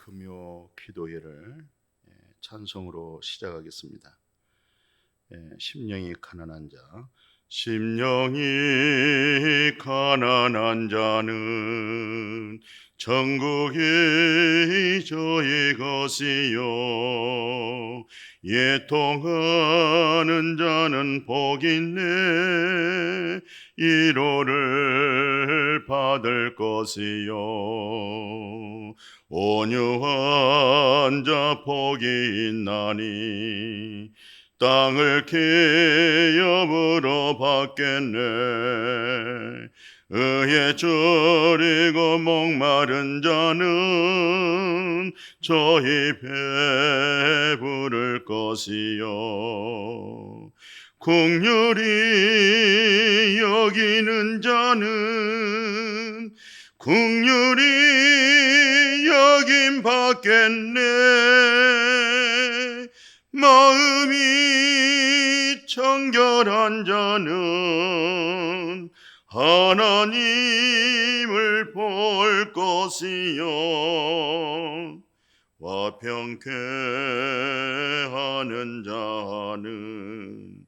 금요 기도회를 찬송으로 시작하겠습니다. 심령이 가난한 자, 심령이 가난한 자는 천국이 저희 것이요, 애통하는 자는 복이 있네, 위로를 받을 것이요, 온유한 자 복이 있나니 땅을 기업으로 받겠네. 의에 졸이고 목마른 자는 저희 배부를 것이요, 긍휼히 여기는 자는 긍휼히 여김 받겠네. 마음이 정결한 자는 하나님을 볼 것이요, 화평케 하는 자는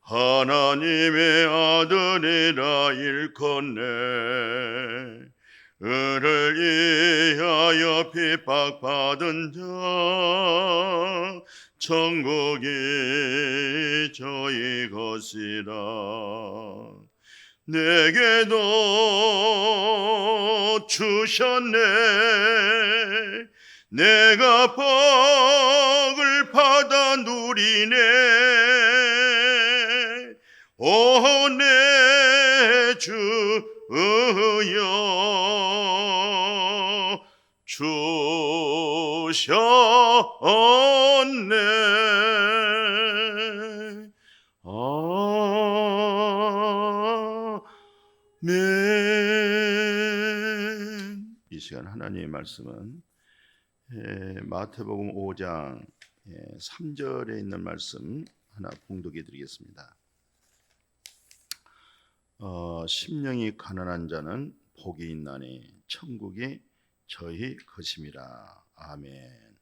하나님의 아들이라 일컫네. 의를 위하여 핍박받은 자 천국이 저희 것이라. 내게도 주셨네. 내가 복을 받아 누리네. 오 내 주여 주셨네. 아멘. 이 시간 하나님의 말씀은 마태복음 5장 3절에 있는 말씀 하나 봉독해 드리겠습니다. 심령이 가난한 자는 복이 있나니 천국이 저희 것임이라. 아멘.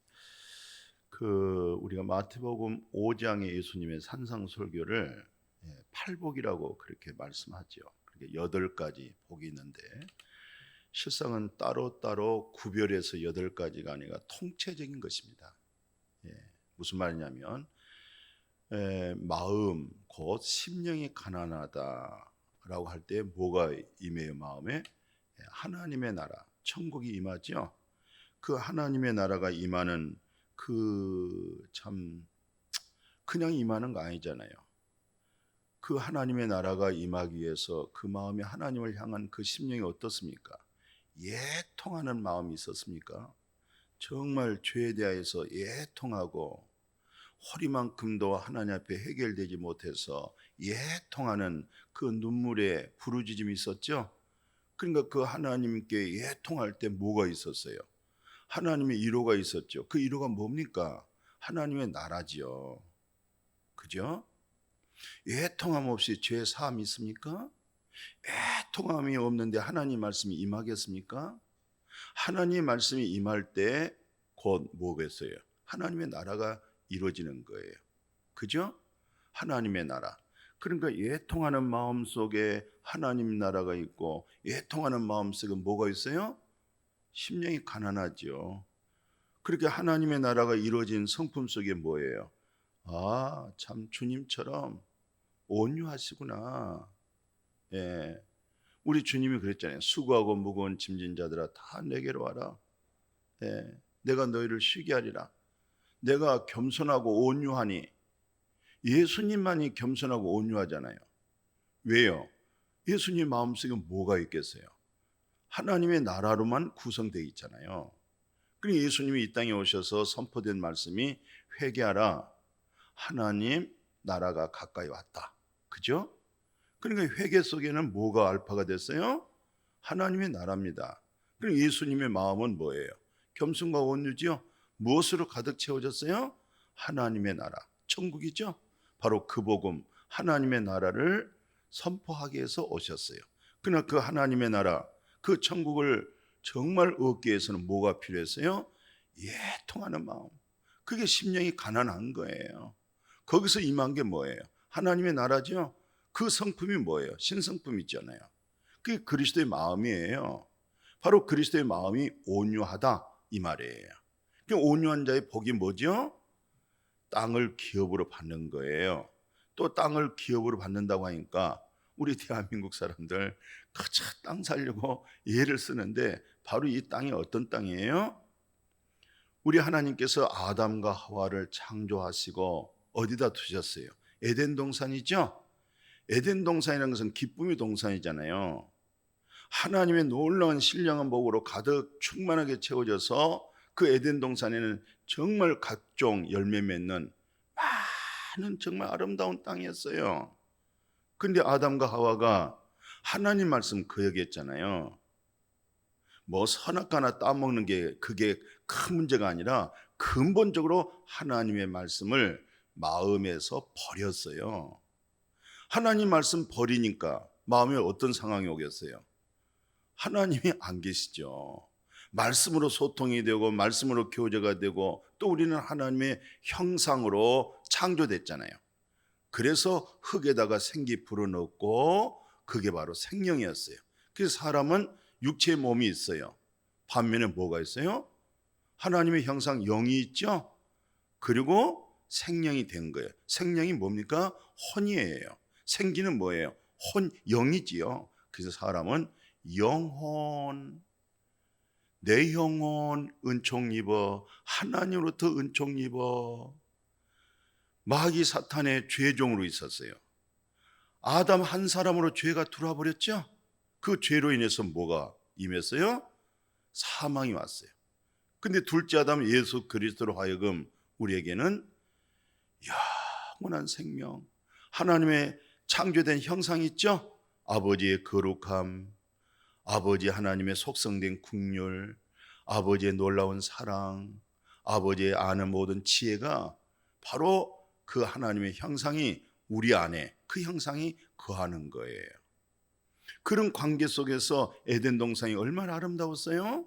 우리가 마태복음 5장의 예수님의 산상설교를 팔복이라고 그렇게 말씀하죠. 그렇게 8가지 복이 있는데 실상은 따로따로 구별해서 8가지가 아니라 통체적인 것입니다. 무슨 말이냐면 마음 곧 심령이 가난하다라고 할 때 뭐가 임해요? 마음에 하나님의 나라, 천국이 임하죠. 그 하나님의 나라가 임하는 참 그냥 임하는 거 아니잖아요. 그 하나님의 나라가 임하기 위해서 그 마음이 하나님을 향한 그 심령이 어떻습니까? 애통하는 마음이 있었습니까? 정말 죄에 대하여서 애통하고 허리만큼도 하나님 앞에 해결되지 못해서 애통하는 그 눈물의 부르짖음이 있었죠. 그러니까 그 하나님께 애통할 때 뭐가 있었어요? 하나님의 위로가 있었죠. 그 위로가 뭡니까? 하나님의 나라지요. 그죠? 애통함 없이 죄 사함이 있습니까? 애통함이 없는데 하나님 말씀이 임하겠습니까? 하나님 말씀이 임할 때 곧 뭐겠어요? 하나님의 나라가 이루어지는 거예요. 그죠? 하나님의 나라. 그러니까 애통하는 마음 속에 하나님 나라가 있고, 애통하는 마음 속에 뭐가 있어요? 심령이 가난하죠. 그렇게 하나님의 나라가 이루어진 성품 속에 뭐예요? 아, 참 주님처럼 온유하시구나. 우리 주님이 그랬잖아요. 수고하고 무거운 짐진 자들아 다 내게로 와라. 내가 너희를 쉬게 하리라. 내가 겸손하고 온유하니. 예수님만이 겸손하고 온유하잖아요. 왜요? 예수님 마음속에 뭐가 있겠어요? 하나님의 나라로만 구성되어 있잖아요. 그러니까 예수님이 이 땅에 오셔서 선포된 말씀이 회개하라. 하나님 나라가 가까이 왔다. 그죠? 그러니까 회개 속에는 뭐가 알파가 됐어요? 하나님의 나라입니다. 그럼 예수님의 마음은 뭐예요? 겸손과 온유지요. 무엇으로 가득 채워졌어요? 하나님의 나라, 천국이죠. 바로 그 복음, 하나님의 나라를 선포하기 위해서 오셨어요. 그러나 그 하나님의 나라, 그 천국을 정말 얻기 위해서는 뭐가 필요했어요? 예통하는 마음. 그게 심령이 가난한 거예요. 거기서 임한 게 뭐예요? 하나님의 나라죠. 그 성품이 뭐예요? 신성품 있잖아요. 그게 그리스도의 마음이에요. 바로 그리스도의 마음이 온유하다 이 말이에요. 그 온유한 자의 복이 뭐죠? 땅을 기업으로 받는 거예요. 또 땅을 기업으로 받는다고 하니까 우리 대한민국 사람들 가차 땅 살려고 예를 쓰는데 바로 이 땅이 어떤 땅이에요? 우리 하나님께서 아담과 하와를 창조하시고 어디다 두셨어요? 에덴 동산이죠? 에덴 동산이라는 것은 기쁨의 동산이잖아요. 하나님의 놀라운 신령한 복으로 가득 충만하게 채워져서 그 에덴 동산에는 정말 각종 열매 맺는 많은 정말 아름다운 땅이었어요. 근데 아담과 하와가 하나님 말씀 거역했잖아요. 뭐 선악 하나 따먹는 게 그게 큰 문제가 아니라 근본적으로 하나님의 말씀을 마음에서 버렸어요. 하나님 말씀 버리니까 마음에 어떤 상황이 오겠어요? 하나님이 안 계시죠. 말씀으로 소통이 되고 말씀으로 교제가 되고 또 우리는 하나님의 형상으로 창조됐잖아요. 그래서 흙에다가 생기 불어넣고 그게 바로 생명이었어요. 그래서 사람은 육체의 몸이 있어요. 반면에 뭐가 있어요? 하나님의 형상 영이 있죠. 그리고 생명이 된 거예요. 생명이 뭡니까? 혼이에요. 생기는 뭐예요? 혼, 영이지요. 그래서 사람은 영혼, 내 영혼 은총 입어 하나님으로부터 은총 입어. 마귀 사탄의 죄종으로 있었어요. 아담 한 사람으로 죄가 들어와 버렸죠. 그 죄로 인해서 뭐가 임했어요? 사망이 왔어요. 근데 둘째 아담 예수 그리스도로 하여금 우리에게는 영원한 생명, 하나님의 창조된 형상이 있죠. 아버지의 거룩함, 아버지 하나님의 속성된 긍휼, 아버지의 놀라운 사랑, 아버지의 아는 모든 지혜가 바로 그 하나님의 형상이 우리 안에 그 형상이 거하는 거예요. 그런 관계 속에서 에덴 동산이 얼마나 아름다웠어요?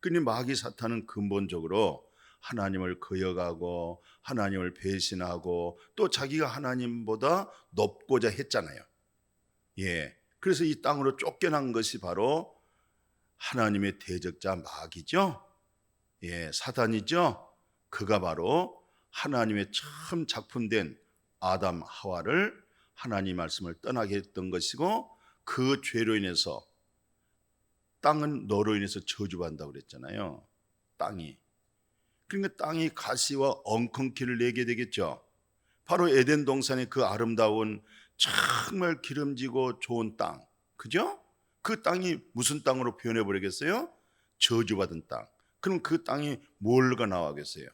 그러니 마귀 사탄은 근본적으로 하나님을 거역하고 하나님을 배신하고 또 자기가 하나님보다 높고자 했잖아요. 예. 그래서 이 땅으로 쫓겨난 것이 바로 하나님의 대적자 마귀죠. 예, 사단이죠. 그가 바로 하나님의 처음 작품된 아담 하와를 하나님 말씀을 떠나게 했던 것이고 그 죄로 인해서 땅은 너로 인해서 저주받는다고 그랬잖아요. 땅이. 그러니까 땅이 가시와 엉겅퀴를 내게 되겠죠. 바로 에덴 동산의 그 아름다운 정말 기름지고 좋은 땅. 그죠? 그 땅이 무슨 땅으로 표현해 버리겠어요? 저주받은 땅. 그럼 그 땅이 뭘가 나와겠어요?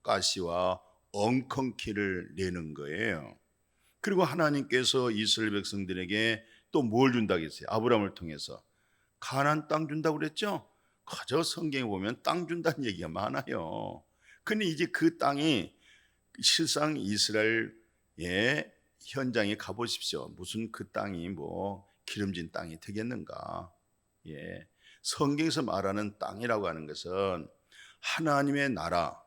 가시와 엉겅퀴를 내는 거예요. 그리고 하나님께서 이스라엘 백성들에게 또 뭘 준다고 했어요? 아브라함을 통해서 가나안 땅 준다고 그랬죠? 그저 성경에 보면 땅 준다는 얘기가 많아요. 근데 이제 그 땅이 실상 이스라엘의 현장에 가보십시오. 무슨 그 땅이 뭐 기름진 땅이 되겠는가? 예, 성경에서 말하는 땅이라고 하는 것은 하나님의 나라,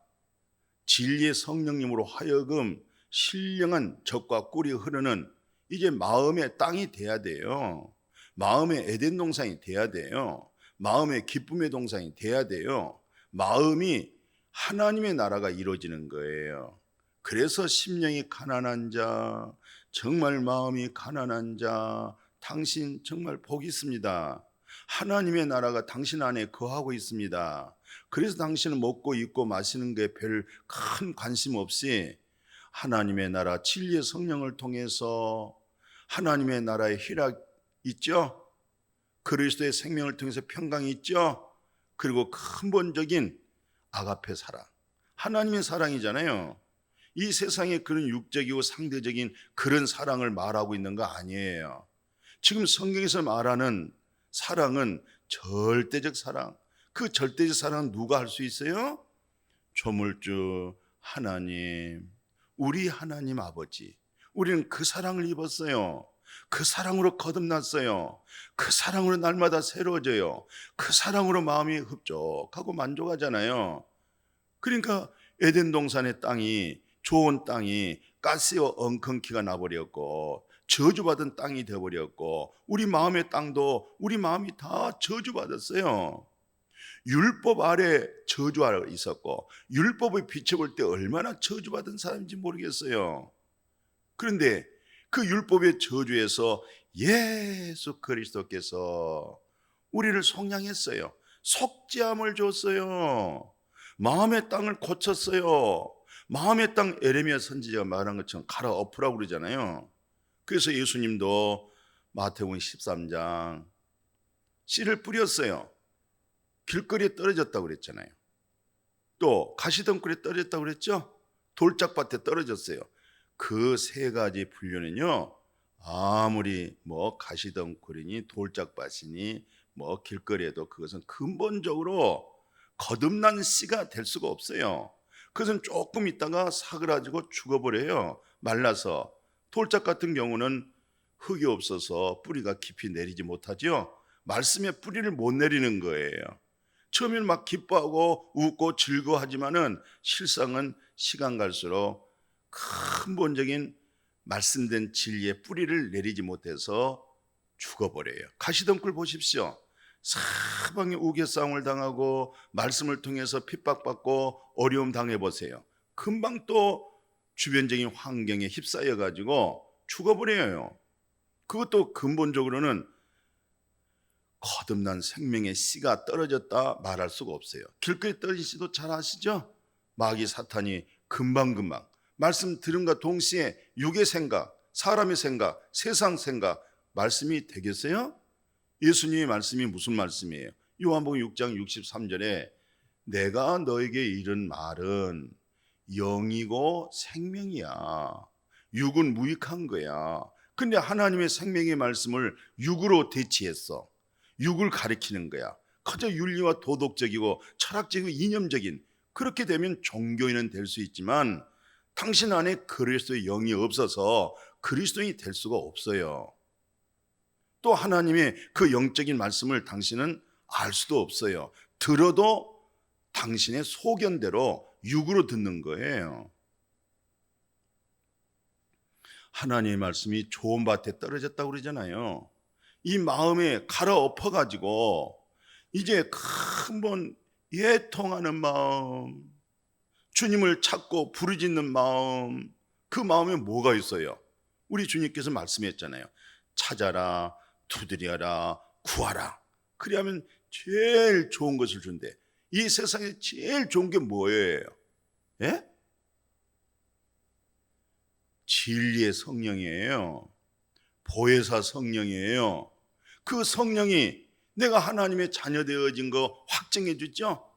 진리의 성령님으로 하여금 신령한 젖과 꿀이 흐르는 이제 마음의 땅이 돼야 돼요. 마음의 에덴 동산이 돼야 돼요. 마음의 기쁨의 동산이 돼야 돼요. 마음이 하나님의 나라가 이루어지는 거예요. 그래서 심령이 가난한 자, 정말 마음이 가난한 자, 당신 정말 복이 있습니다. 하나님의 나라가 당신 안에 거하고 있습니다. 그래서 당신은 먹고 입고 마시는 게 별 큰 관심 없이 하나님의 나라 진리의 성령을 통해서 하나님의 나라의 희락 있죠? 그리스도의 생명을 통해서 평강이 있죠? 그리고 근본적인 아가페 사랑, 하나님의 사랑이잖아요. 이 세상에 그런 육적이고 상대적인 그런 사랑을 말하고 있는 거 아니에요. 지금 성경에서 말하는 사랑은 절대적 사랑. 그 절대적 사랑은 누가 할 수 있어요? 조물주 하나님, 우리 하나님 아버지. 우리는 그 사랑을 입었어요. 그 사랑으로 거듭났어요. 그 사랑으로 날마다 새로워져요. 그 사랑으로 마음이 흡족하고 만족하잖아요. 그러니까 에덴 동산의 땅이, 좋은 땅이 가시와 엉겅퀴가 나버렸고 저주받은 땅이 되어버렸고, 우리 마음의 땅도, 우리 마음이 다 저주받았어요. 율법 아래 저주 아래 있었고, 율법을 비춰볼 때 얼마나 저주받은 사람인지 모르겠어요. 그런데 그 율법의 저주에서 예수 그리스도께서 우리를 속량했어요. 속죄함을 줬어요. 마음의 땅을 고쳤어요. 마음의 땅, 에레미야 선지자가 말한 것처럼 갈아엎으라고 그러잖아요. 그래서 예수님도 마태복음 13장 씨를 뿌렸어요. 길거리에 떨어졌다고 그랬잖아요. 또 가시덤굴에 떨어졌다고 그랬죠. 돌짝밭에 떨어졌어요. 그 세 가지 분류는요, 아무리 뭐 가시덤굴이니 돌짝밭이니 뭐 길거리에도 그것은 근본적으로 거듭난 씨가 될 수가 없어요. 그것은 조금 있다가 사그라지고 죽어버려요. 말라서. 돌짝 같은 경우는 흙이 없어서 뿌리가 깊이 내리지 못하죠. 말씀에 뿌리를 못 내리는 거예요. 처음에는 막 기뻐하고 웃고 즐거워하지만은 실상은 시간 갈수록 근본적인 말씀된 진리의 뿌리를 내리지 못해서 죽어버려요. 가시덤굴 보십시오. 사방에 우겨싸움을 당하고 말씀을 통해서 핍박받고 어려움 당해보세요. 금방 또 주변적인 환경에 휩싸여 가지고 죽어버려요. 그것도 근본적으로는 거듭난 생명의 씨가 떨어졌다 말할 수가 없어요. 길거리 떨어진 씨도 잘 아시죠? 마귀 사탄이 금방금방 말씀 들음과 동시에 육의 생각, 사람의 생각, 세상 생각, 말씀이 되겠어요? 예수님의 말씀이 무슨 말씀이에요? 요한복음 6장 63절에 내가 너에게 이른 말은 영이고 생명이야. 육은 무익한 거야. 근데 하나님의 생명의 말씀을 육으로 대치했어. 육을 가리키는 거야. 그저 윤리와 도덕적이고 철학적이고 이념적인, 그렇게 되면 종교인은 될 수 있지만 당신 안에 그리스도의 영이 없어서 그리스도인이 될 수가 없어요. 또 하나님의 그 영적인 말씀을 당신은 알 수도 없어요. 들어도 당신의 소견대로 육으로 듣는 거예요. 하나님의 말씀이 좋은 밭에 떨어졌다고 그러잖아요. 이 마음에 갈아엎어 가지고 이제 한번 애통하는 마음, 주님을 찾고 부르짖는 마음, 그 마음에 뭐가 있어요? 우리 주님께서 말씀했잖아요. 찾아라, 두드려라, 구하라. 그리하면 제일 좋은 것을 준대. 이 세상에 제일 좋은 게 뭐예요? 예? 진리의 성령이에요. 보혜사 성령이에요. 그 성령이 내가 하나님의 자녀 되어진 거 확증해 주죠.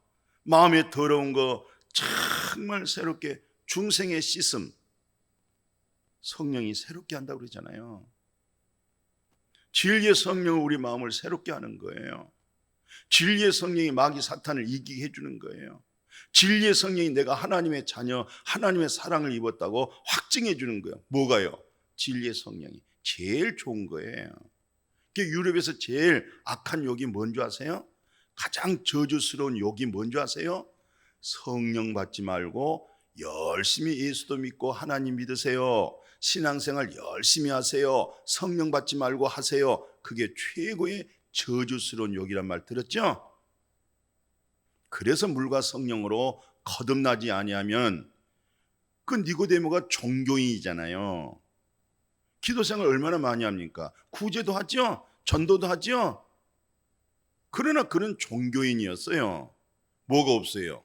마음에 더러운 거 정말 새롭게 중생의 씻음, 성령이 새롭게 한다고 그러잖아요. 진리의 성령은 우리 마음을 새롭게 하는 거예요. 진리의 성령이 마귀 사탄을 이기게 해주는 거예요. 진리의 성령이 내가 하나님의 자녀, 하나님의 사랑을 입었다고 확증해 주는 거예요. 뭐가요? 진리의 성령이 제일 좋은 거예요. 유럽에서 제일 악한 욕이 뭔지 아세요? 가장 저주스러운 욕이 뭔지 아세요? 성령 받지 말고 열심히 예수도 믿고 하나님 믿으세요. 신앙생활 열심히 하세요. 성령 받지 말고 하세요. 그게 최고의 저주스러운 욕이란 말 들었죠? 그래서 물과 성령으로 거듭나지 아니하면 그 니고데모가 종교인이잖아요. 기도생활 얼마나 많이 합니까? 구제도 하죠? 전도도 하죠? 그러나 그는 종교인이었어요. 뭐가 없어요?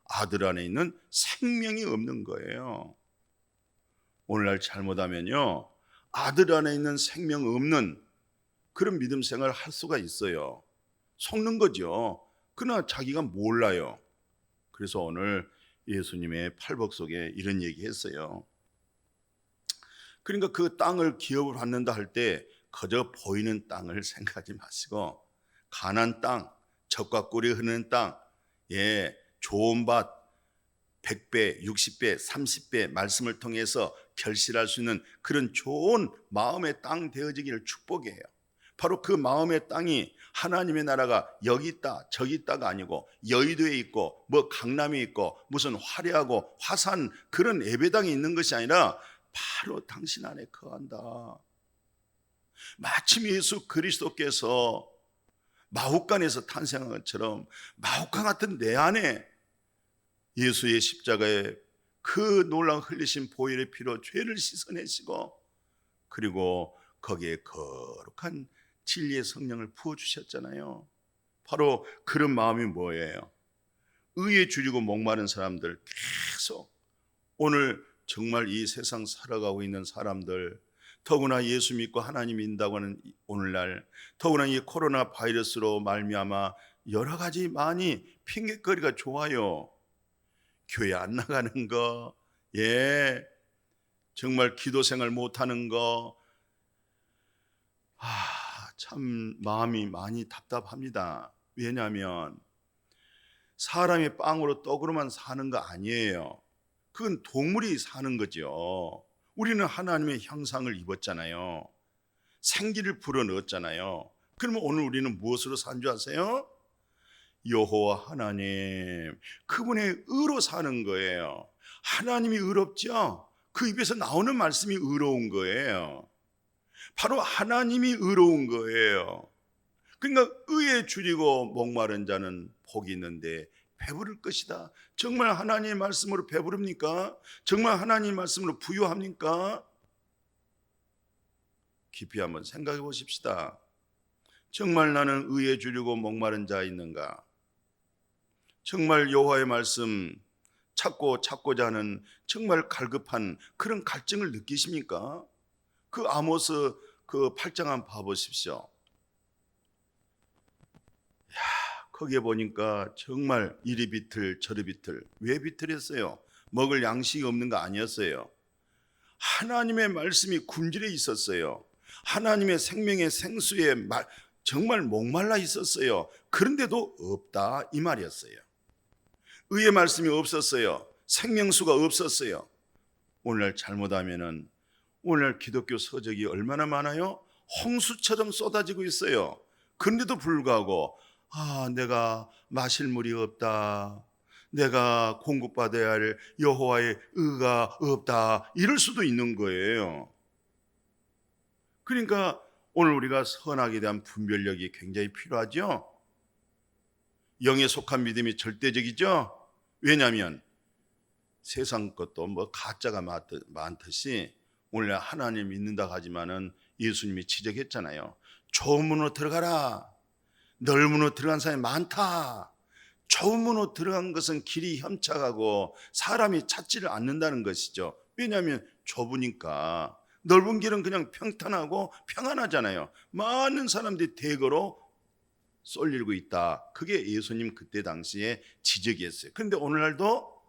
아들 안에 있는 생명이 없는 거예요. 오늘날 잘못하면요, 아들 안에 있는 생명 없는 그런 믿음 생활을 할 수가 있어요. 속는 거죠. 그러나 자기가 몰라요. 그래서 오늘 예수님의 팔복 속에 이런 얘기 했어요. 그러니까 그 땅을 기업을 받는다 할 때 그저 보이는 땅을 생각하지 마시고 가난 땅, 젖과 꿀이 흐르는 땅, 예, 좋은 밭 100배, 60배, 30배 말씀을 통해서 결실할 수 있는 그런 좋은 마음의 땅 되어지기를 축복해요. 바로 그 마음의 땅이 하나님의 나라가 여기 있다 저기 있다가 아니고 여의도에 있고 뭐 강남에 있고 무슨 화려하고 화산 그런 예배당이 있는 것이 아니라 바로 당신 안에 거한다. 마침 예수 그리스도께서 마혹간에서 탄생한 것처럼 마혹간 같은 내 안에 예수의 십자가에 그 놀라운 흘리신 보혈의 피로 죄를 씻어내시고 그리고 거기에 거룩한 진리의 성령을 부어주셨잖아요. 바로 그런 마음이 뭐예요? 의에 줄이고 목마른 사람들, 계속 오늘 정말 이 세상 살아가고 있는 사람들, 더구나 예수 믿고 하나님 믿는다고 하는 오늘날, 더구나 이 코로나 바이러스로 말미암아 여러 가지 많이 핑계거리가 좋아요. 교회 안 나가는 거, 정말 기도 생활 못하는 거, 참 마음이 많이 답답합니다. 왜냐하면 사람이 빵으로 떡으로만 사는 거 아니에요. 그건 동물이 사는 거죠. 우리는 하나님의 형상을 입었잖아요. 생기를 불어넣었잖아요. 그러면 오늘 우리는 무엇으로 산 줄 아세요? 여호와 하나님, 그분의 의로 사는 거예요. 하나님이 의롭죠? 그 입에서 나오는 말씀이 의로운 거예요. 바로 하나님이 의로운 거예요. 그러니까 의에 줄이고 목마른 자는 복이 있는데 배부를 것이다. 정말 하나님의 말씀으로 배부릅니까? 정말 하나님의 말씀으로 부유합니까? 깊이 한번 생각해 보십시다. 정말 나는 의에 줄이고 목마른 자 있는가? 정말 여호와의 말씀 찾고자 하는 정말 갈급한 그런 갈증을 느끼십니까? 그 아모스 그 8장 한번 봐보십시오. 거기에 보니까 정말 이리 비틀 저리 비틀. 왜 비틀했어요? 먹을 양식이 없는 거 아니었어요. 하나님의 말씀이 굶주려 있었어요. 하나님의 생명의 생수에 정말 목말라 있었어요. 그런데도 없다 이 말이었어요. 의의 말씀이 없었어요. 생명수가 없었어요. 오늘 잘못하면은 오늘 기독교 서적이 얼마나 많아요? 홍수처럼 쏟아지고 있어요. 그런데도 불구하고 내가 마실 물이 없다, 내가 공급받아야 할 여호와의 의가 없다, 이럴 수도 있는 거예요. 그러니까 오늘 우리가 선악에 대한 분별력이 굉장히 필요하죠. 영에 속한 믿음이 절대적이죠. 왜냐하면 세상 것도 뭐 가짜가 많듯이 오늘 하나님 믿는다고 하지만은 예수님이 지적했잖아요. 좁은 문으로 들어가라. 넓은 문으로 들어간 사람이 많다. 좁은 문으로 들어간 것은 길이 협착하고 사람이 찾지를 않는다는 것이죠. 왜냐하면 좁으니까. 넓은 길은 그냥 평탄하고 평안하잖아요. 많은 사람들이 대거로 쏠리고 있다. 그게 예수님 그때 당시에 지적이었어요. 그런데 오늘날도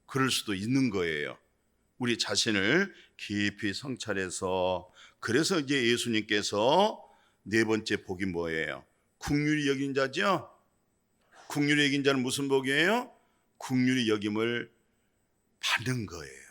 그럴 수도 있는 거예요. 우리 자신을 깊이 성찰해서, 그래서 이제 예수님께서 네 번째 복이 뭐예요? 긍휼히 여긴 자죠. 긍휼히 여긴 자는 무슨 복이에요? 긍휼히 여김을 받는 거예요.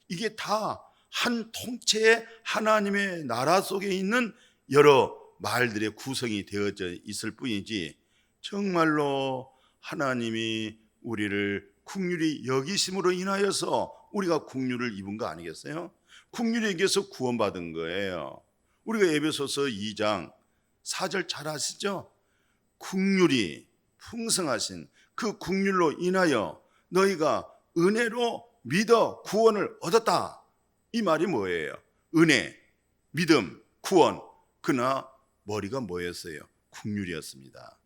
이게 다 한 통째의 하나님의 나라 속에 있는 여러 말들의 구성이 되어져 있을 뿐이지, 정말로 하나님이 우리를 긍휼히 여기심으로 인하여서 우리가 긍휼을 입은 거 아니겠어요? 긍휼히 여겨서 구원받은 거예요. 우리가 에베소서 2장 4절 잘 아시죠? 긍휼이 풍성하신 그 긍휼로 인하여 너희가 은혜로 믿어 구원을 얻었다. 이 말이 뭐예요? 은혜, 믿음, 구원. 그러나 머리가 뭐였어요? 긍휼이었습니다.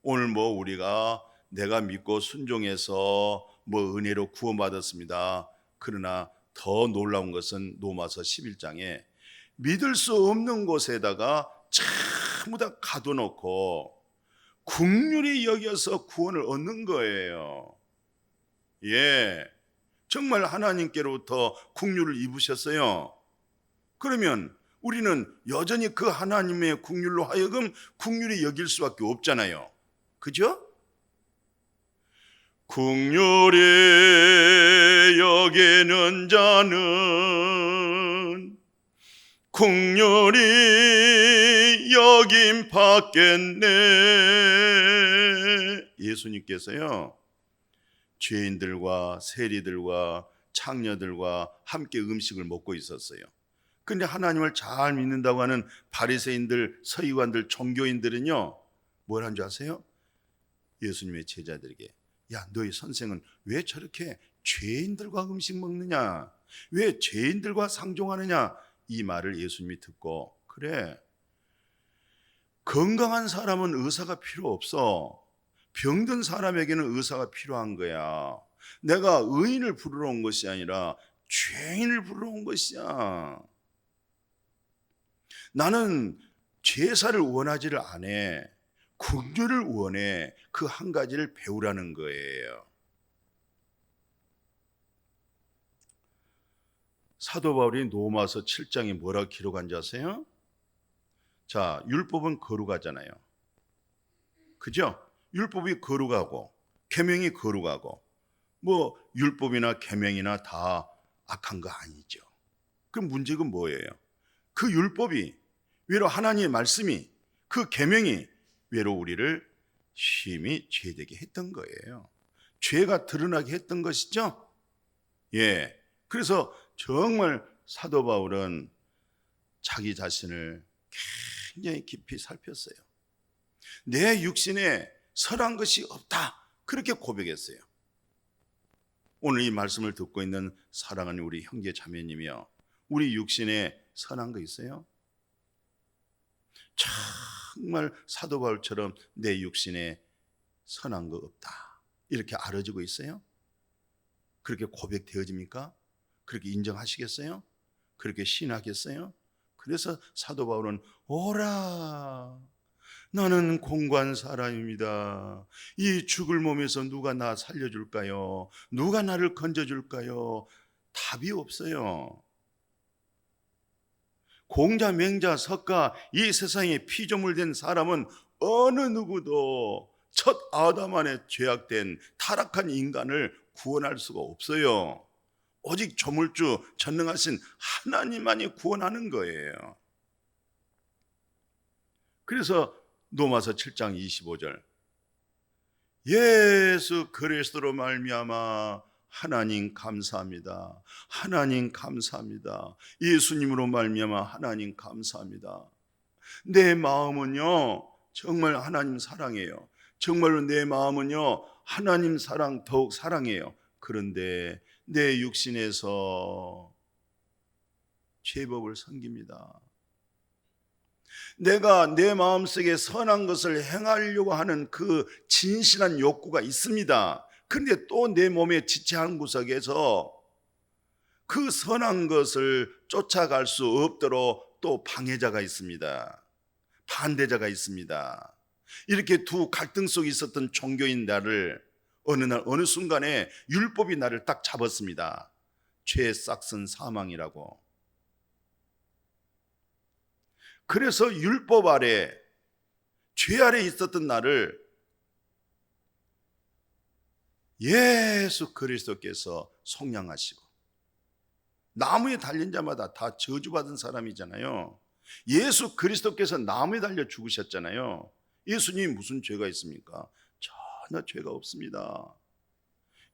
오늘 뭐 우리가 내가 믿고 순종해서 뭐 은혜로 구원받았습니다. 그러나 더 놀라운 것은 로마서 11장에 믿을 수 없는 곳에다가 전부 다 가둬놓고 긍휼히 여겨서 구원을 얻는 거예요. 정말 하나님께로부터 긍휼을 입으셨어요. 그러면 우리는 여전히 그 하나님의 긍휼로 하여금 긍휼히 여길 수밖에 없잖아요. 그죠? 긍휼히 여기는 자는 긍휼히 여긴 받겠네. 예수님께서요, 죄인들과 세리들과 창녀들과 함께 음식을 먹고 있었어요. 근데 하나님을 잘 믿는다고 하는 바리새인들, 서기관들, 종교인들은요, 뭘 한 줄 아세요? 예수님의 제자들에게, 야, 너희 선생은 왜 저렇게 죄인들과 음식 먹느냐? 왜 죄인들과 상종하느냐? 이 말을 예수님이 듣고, 그래, 건강한 사람은 의사가 필요 없어. 병든 사람에게는 의사가 필요한 거야. 내가 의인을 부르러 온 것이 아니라 죄인을 부르러 온 것이야. 나는 제사를 원하지를 않아. 긍휼을 원해. 그 한 가지를 배우라는 거예요. 사도 바울이 로마서 7장에 뭐라고 기록한 줄 아세요? 자, 율법은 거룩하잖아요. 그죠? 율법이 거룩하고 계명이 거룩하고, 뭐 율법이나 계명이나 다 악한 거 아니죠. 그 문제가 뭐예요? 그 율법이, 외로 하나님의 말씀이, 그 계명이 외로 우리를 심히 죄되게 했던 거예요. 죄가 드러나게 했던 것이죠. 예. 그래서 정말 사도 바울은 자기 자신을 굉장히 깊이 살폈어요. 내 육신에 선한 것이 없다, 그렇게 고백했어요. 오늘 이 말씀을 듣고 있는 사랑하는 우리 형제 자매님이요, 우리 육신에 선한 거 있어요? 정말 사도 바울처럼 내 육신에 선한 거 없다, 이렇게 알아지고 있어요? 그렇게 고백되어집니까? 그렇게 인정하시겠어요? 그렇게 신하겠어요? 그래서 사도 바울은, 오라, 나는 공고한 사람입니다. 이 죽을 몸에서 누가 나 살려줄까요? 누가 나를 건져줄까요? 답이 없어요. 공자, 맹자, 석가, 이 세상에 피조물된 사람은 어느 누구도 첫 아담 안에 죄악된 타락한 인간을 구원할 수가 없어요. 오직 조물주 전능하신 하나님만이 구원하는 거예요. 그래서 로마서 7장 25절, 예수 그리스도로 말미암아 하나님 감사합니다. 하나님 감사합니다. 예수님으로 말미암아 하나님 감사합니다. 내 마음은요, 정말 하나님 사랑해요. 정말로 내 마음은요, 하나님 사랑 더욱 사랑해요. 그런데 내 육신에서 죄법을 섬깁니다. 내가 내 마음속에 선한 것을 행하려고 하는 그 진실한 욕구가 있습니다. 그런데 또 내 몸의 지체한 구석에서 그 선한 것을 쫓아갈 수 없도록 또 방해자가 있습니다. 반대자가 있습니다. 이렇게 두 갈등 속에 있었던 종교인 나를 어느 날 어느 순간에 율법이 나를 딱 잡았습니다. 죄의 싹슨 사망이라고. 그래서 율법 아래, 죄 아래 있었던 나를 예수 그리스도께서 속량하시고, 나무에 달린 자마다 다 저주받은 사람이잖아요. 예수 그리스도께서 나무에 달려 죽으셨잖아요. 예수님이 무슨 죄가 있습니까? 전혀 죄가 없습니다.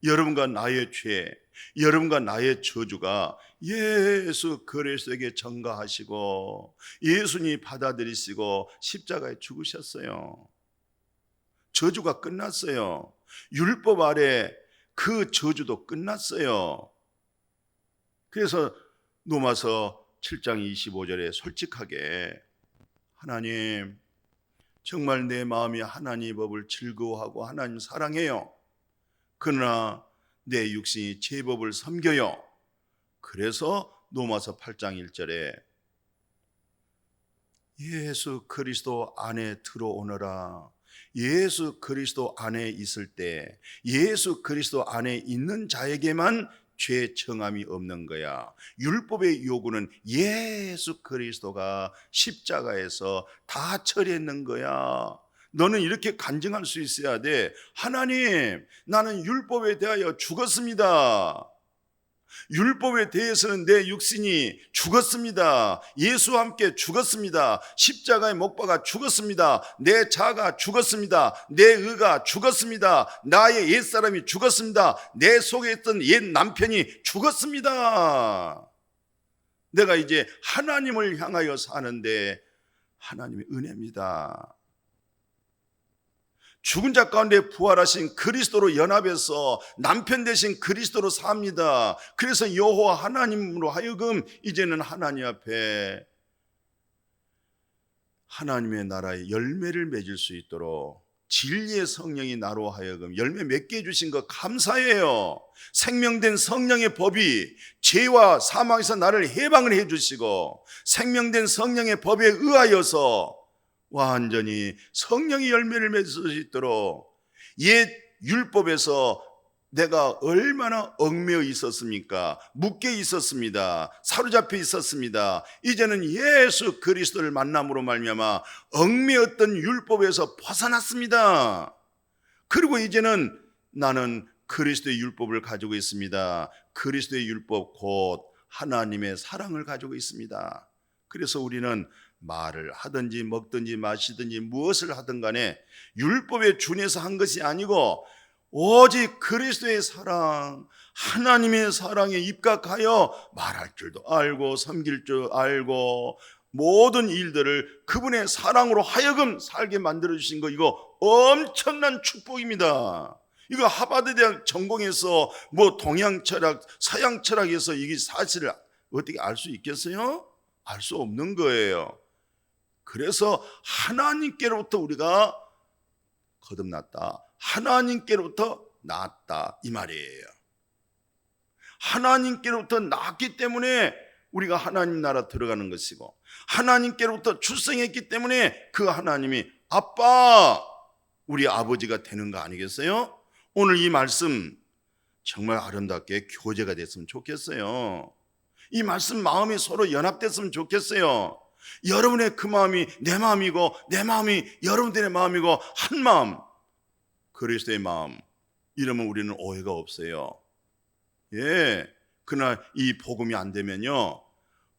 여러분과 나의 죄, 여러분과 나의 저주가 예수 그리스도에게 전가하시고 예수님이 받아들이시고 십자가에 죽으셨어요. 저주가 끝났어요. 율법 아래 그 저주도 끝났어요. 그래서 로마서 7장 25절에 솔직하게, 하나님, 정말 내 마음이 하나님의 법을 즐거워하고 하나님 사랑해요. 그러나 내 육신이 제 법을 섬겨요. 그래서 로마서 8장 1절에 예수 그리스도 안에 들어오너라. 예수 그리스도 안에 있을 때, 예수 그리스도 안에 있는 자에게만 죄 정함이 없는 거야. 율법의 요구는 예수 그리스도가 십자가에서 다 처리했는 거야. 너는 이렇게 간증할 수 있어야 돼. 하나님, 나는 율법에 대하여 죽었습니다. 율법에 대해서는 내 육신이 죽었습니다. 예수와 함께 죽었습니다. 십자가에 못 박아 죽었습니다. 내 자가 죽었습니다. 내 의가 죽었습니다. 나의 옛사람이 죽었습니다. 내 속에 있던 옛 남편이 죽었습니다. 내가 이제 하나님을 향하여 사는데 하나님의 은혜입니다. 죽은 자 가운데 부활하신 그리스도로 연합해서 남편 되신 그리스도로 삽니다. 그래서 여호와 하나님으로 하여금 이제는 하나님 앞에 하나님의 나라의 열매를 맺을 수 있도록 진리의 성령이 나로 하여금 열매 맺게 해주신 것 감사해요. 생명된 성령의 법이 죄와 사망에서 나를 해방을 해주시고 생명된 성령의 법에 의하여서 완전히 성령의 열매를 맺을 수 있도록 옛 율법에서 내가 얼마나 얽매여 있었습니까? 묶여 있었습니다. 사로잡혀 있었습니다. 이제는 예수 그리스도를 만남으로 말미암아 얽매였던 율법에서 벗어났습니다. 그리고 이제는 나는 그리스도의 율법을 가지고 있습니다. 그리스도의 율법 곧 하나님의 사랑을 가지고 있습니다. 그래서 우리는 말을 하든지 먹든지 마시든지 무엇을 하든 간에 율법에 준해서 한 것이 아니고 오직 그리스도의 사랑, 하나님의 사랑에 입각하여 말할 줄도 알고 섬길 줄 알고 모든 일들을 그분의 사랑으로 하여금 살게 만들어주신 거, 이거 엄청난 축복입니다. 이거 하버드 대학 전공해서 뭐 동양 철학, 서양 철학에서 이게 사실을 어떻게 알 수 있겠어요? 알 수 없는 거예요. 그래서 하나님께로부터 우리가 거듭났다, 하나님께로부터 낳았다, 이 말이에요. 하나님께로부터 낳았기 때문에 우리가 하나님 나라 들어가는 것이고, 하나님께로부터 출생했기 때문에 그 하나님이 아빠, 우리 아버지가 되는 거 아니겠어요? 오늘 이 말씀 정말 아름답게 교제가 됐으면 좋겠어요. 이 말씀 마음이 서로 연합됐으면 좋겠어요. 여러분의 그 마음이 내 마음이고 내 마음이 여러분들의 마음이고 한 마음, 그리스도의 마음, 이러면 우리는 오해가 없어요. 예, 그러나 이 복음이 안 되면요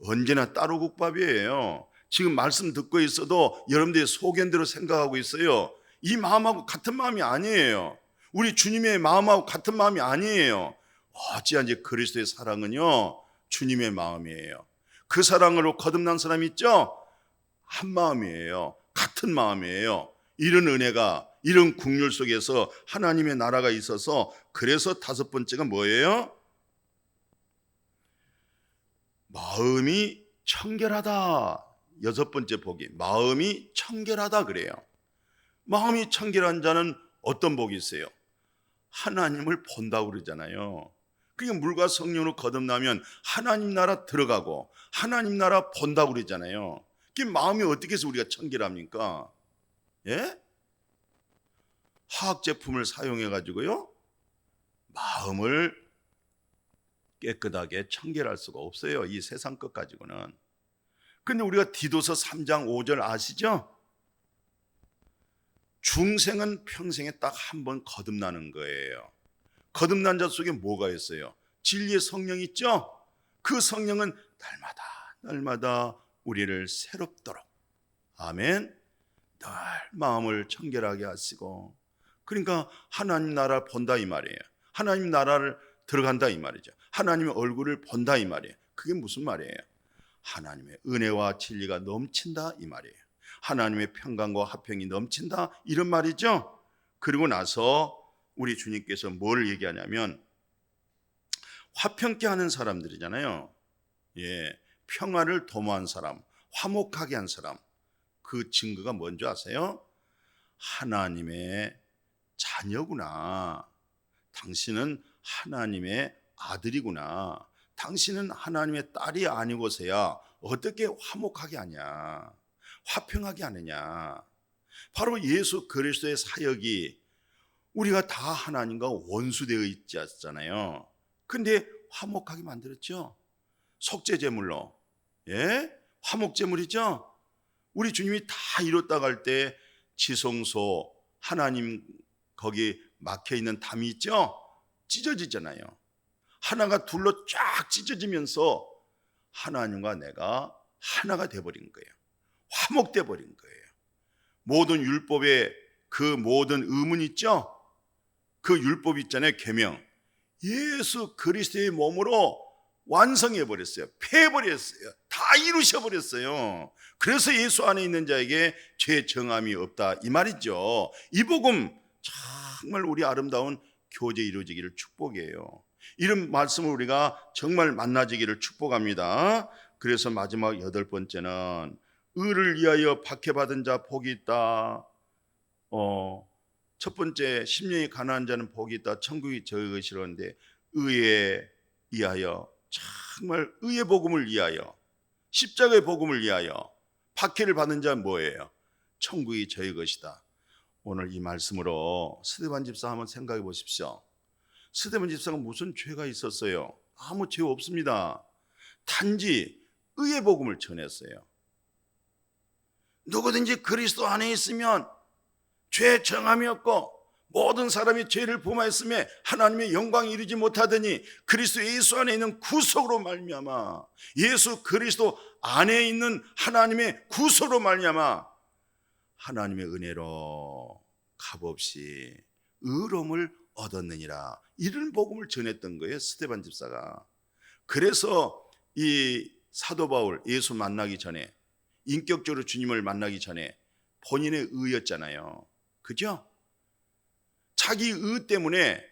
언제나 따로 국밥이에요. 지금 말씀 듣고 있어도 여러분들이 소견대로 생각하고 있어요. 이 마음하고 같은 마음이 아니에요. 우리 주님의 마음하고 같은 마음이 아니에요. 어찌한지 그리스도의 사랑은요 주님의 마음이에요. 그 사랑으로 거듭난 사람 있죠? 한 마음이에요. 같은 마음이에요. 이런 은혜가, 이런 국률 속에서 하나님의 나라가 있어서, 그래서 다섯 번째가 뭐예요? 마음이 청결하다. 여섯 번째 복이 마음이 청결하다 그래요. 마음이 청결한 자는 어떤 복이 있어요? 하나님을 본다고 그러잖아요. 그러니까 물과 성령으로 거듭나면 하나님 나라 들어가고 하나님 나라 본다고 그러잖아요. 그 마음이 어떻게 해서 우리가 청결합니까? 예? 화학 제품을 사용해 가지고요 마음을 깨끗하게 청결할 수가 없어요. 이 세상 것 가지고는. 근데 우리가 디도서 3장 5절 아시죠? 중생은 평생에 딱 한 번 거듭나는 거예요. 거듭난 자 속에 뭐가 있어요? 진리의 성령 있죠? 그 성령은 날마다 우리를 새롭도록, 아멘, 늘 마음을 청결하게 하시고, 그러니까 하나님 나라를 본다 이 말이에요. 하나님 나라를 들어간다 이 말이죠. 하나님의 얼굴을 본다 이 말이에요. 그게 무슨 말이에요? 하나님의 은혜와 진리가 넘친다 이 말이에요. 하나님의 평강과 화평이 넘친다 이런 말이죠. 그리고 나서 우리 주님께서 뭘 얘기하냐면 화평케 하는 사람들이잖아요. 예, 평화를 도모한 사람, 화목하게 한 사람, 그 증거가 뭔지 아세요? 하나님의 자녀구나. 당신은 하나님의 아들이구나. 당신은 하나님의 딸이 아니고서야 어떻게 화목하게 하냐, 화평하게 하느냐. 바로 예수 그리스도의 사역이 우리가 다 하나님과 원수되어 있지 않잖아요. 근데 화목하게 만들었죠. 속죄제물로. 예? 화목제물이죠. 우리 주님이 다 이뤘다 갈 때 지성소, 하나님 거기 막혀 있는 담이 있죠? 찢어지잖아요. 하나가 둘로 쫙 찢어지면서 하나님과 내가 하나가 돼버린 거예요. 화목돼 버린 거예요. 모든 율법의 그 모든 의문 있죠? 그 율법 있잖아요. 계명. 예수 그리스도의 몸으로 완성해 버렸어요. 패해 버렸어요. 다 이루셔 버렸어요. 그래서 예수 안에 있는 자에게 죄 정함이 없다 이 말이죠. 이 복음 정말 우리 아름다운 교제 이루어지기를 축복해요. 이런 말씀을 우리가 정말 만나지기를 축복합니다. 그래서 마지막 8번째는 의를 위하여 박해받은 자 복이 있다. 첫 번째 심령이 가난한 자는 복이 있다. 천국이 저희 것이라는데 의에 위하여 정말 의의 복음을 위하여 십자가의 복음을 위하여 박해를 받는 자는 뭐예요? 천국이 저희 것이다. 오늘 이 말씀으로 스데반 집사 한번 생각해 보십시오. 스데반 집사가 무슨 죄가 있었어요? 아무 죄 없습니다. 단지 의의 복음을 전했어요. 누구든지 그리스도 안에 있으면 죄 정함이 없고 모든 사람이 죄를 범하였음에 하나님의 영광이 이루지 못하더니 그리스도 예수 안에 있는 구속으로 말미암아 예수 그리스도 안에 있는 하나님의 구속으로 말미암아 하나님의 은혜로 값없이 의로움을 얻었느니라. 이런 복음을 전했던 거예요, 스데반 집사가. 그래서 이 사도 바울 예수 만나기 전에 인격적으로 주님을 만나기 전에 본인의 의였잖아요. 그죠? 자기 의 때문에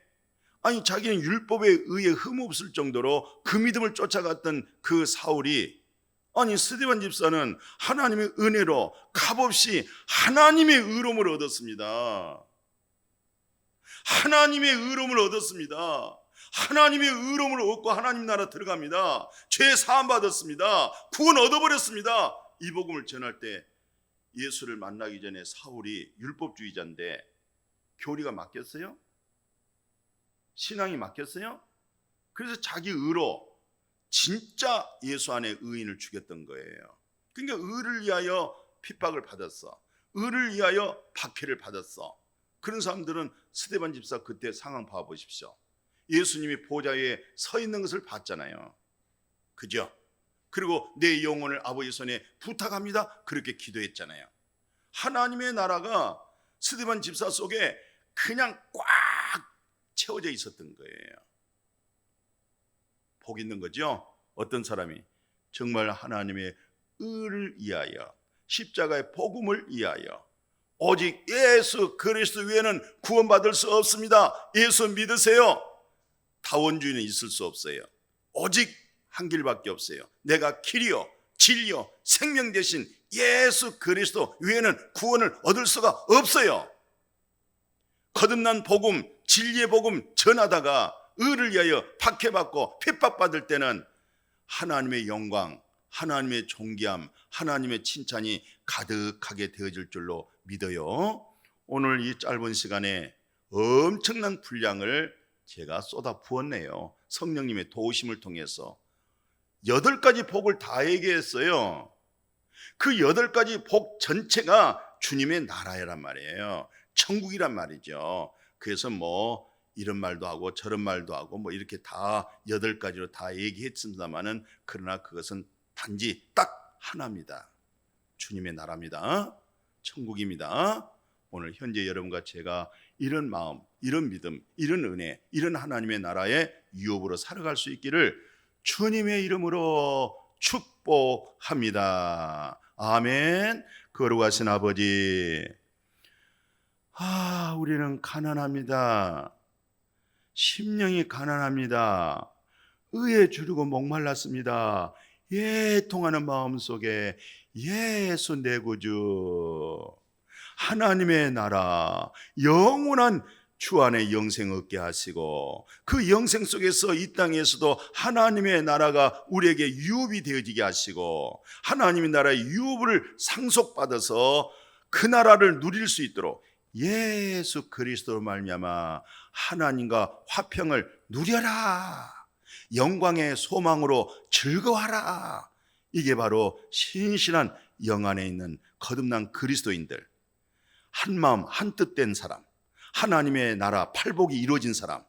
아니 자기는 율법에 의해 흠없을 정도로 그 믿음을 쫓아갔던 그 사울이 아니 스데반 집사는 하나님의 은혜로 값없이 하나님의 의로움을 얻었습니다. 하나님의 의로움을 얻었습니다. 하나님의 의로움을 얻고 하나님 나라 들어갑니다. 죄 사함 받았습니다. 구원 얻어버렸습니다. 이 복음을 전할 때 예수를 만나기 전에 사울이 율법주의자인데 교리가 맡겼어요? 신앙이 맡겼어요? 그래서 자기 의로 진짜 예수 안에 의인을 죽였던 거예요. 그러니까 의를 위하여 핍박을 받았어. 의를 위하여 박해를 받았어. 그런 사람들은 스데반 집사 그때 상황 봐보십시오. 예수님이 보좌 위에 서 있는 것을 봤잖아요. 그죠? 그리고 내 영혼을 아버지 손에 부탁합니다. 그렇게 기도했잖아요. 하나님의 나라가 스데반 집사 속에 그냥 꽉 채워져 있었던 거예요. 복 있는 거죠. 어떤 사람이 정말 하나님의 의를 위하여 십자가의 복음을 위하여 오직 예수 그리스도 외에는 구원받을 수 없습니다. 예수 믿으세요. 다원주의는 있을 수 없어요. 오직 한 길밖에 없어요. 내가 길이요 진리요 생명 되신 예수 그리스도 외에는 구원을 얻을 수가 없어요. 거듭난 복음, 진리의 복음 전하다가 의를 위하여 박해받고 핍박받을 때는 하나님의 영광, 하나님의 존귀함, 하나님의 칭찬이 가득하게 되어질 줄로 믿어요. 오늘 이 짧은 시간에 엄청난 분량을 제가 쏟아 부었네요. 성령님의 도우심을 통해서 8가지 복을 다 얘기했어요. 그 8가지 복 전체가 주님의 나라란 말이에요. 천국이란 말이죠. 그래서 뭐 이런 말도 하고 저런 말도 하고 뭐 이렇게 다 8가지로 다 얘기했습니다만은 그러나 그것은 단지 딱 하나입니다. 주님의 나라입니다. 천국입니다. 오늘 현재 여러분과 제가 이런 마음, 이런 믿음, 이런 은혜, 이런 하나님의 나라의 유업으로 살아갈 수 있기를 주님의 이름으로 축복합니다. 아멘. 거룩하신 아버지, 우리는 가난합니다. 심령이 가난합니다. 의에 주르고 목말랐습니다. 통하는 마음속에 예수 내 구주 하나님의 나라 영원한 주 안에 영생 얻게 하시고 그 영생 속에서 이 땅에서도 하나님의 나라가 우리에게 유업이 되어지게 하시고 하나님의 나라의 유업을 상속받아서 그 나라를 누릴 수 있도록 예수 그리스도로 말미암아 하나님과 화평을 누려라. 영광의 소망으로 즐거워하라. 이게 바로 신실한 영 안에 있는 거듭난 그리스도인들, 한 마음 한 뜻 된 사람, 하나님의 나라 팔복이 이루어진 사람,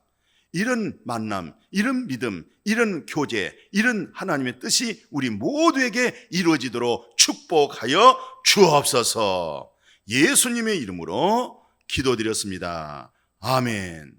이런 만남, 이런 믿음, 이런 교제, 이런 하나님의 뜻이 우리 모두에게 이루어지도록 축복하여 주옵소서. 예수님의 이름으로 기도드렸습니다. 아멘.